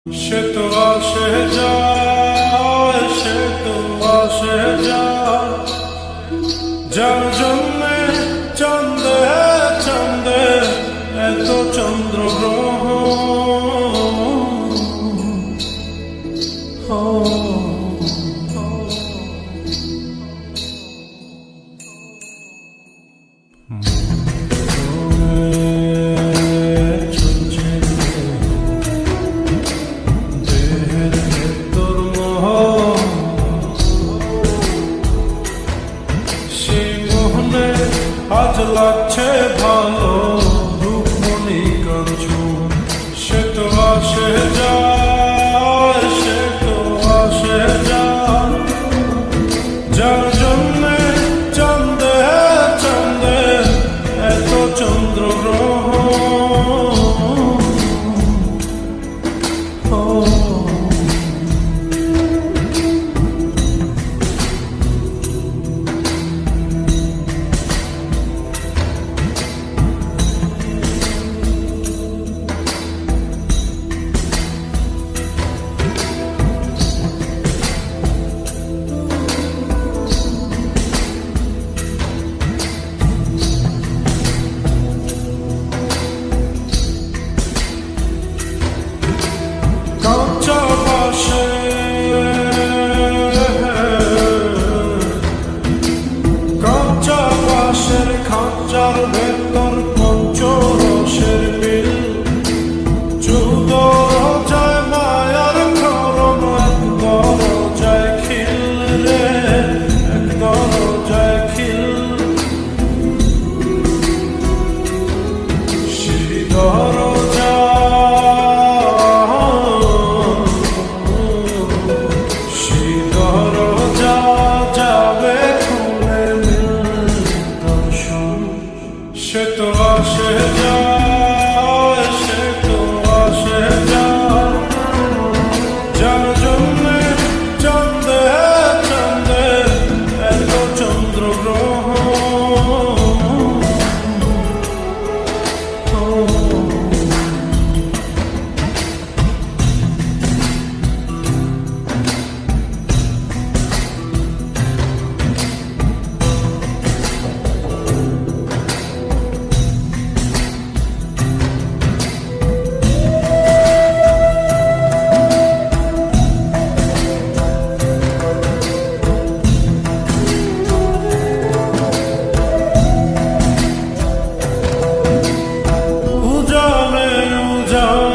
সে তো আসে যায়, সে তো আসে যায়, যার জন্যে চাঁদে চাঁদে এত আজ লাগছে ভালো রূপমণি কাঞ্চন। সে তো আসে যায়, সে তো আসে যায়, যার জন্যে চাঁদে চাঁদে এত কাঁচা বাঁশে কাঁচা বাঁশের খাঁচার ভেতর পঞ্চরসের বিল, চৌদ যায় মায়ার খরম, এক দরজায় খিল রে, এক দরজায় খিল। সেই দরজা সে তো আসে যায়, সে তো আসে যায়, যার জন্যে চাঁদে চাঁদে এত উজানে উজান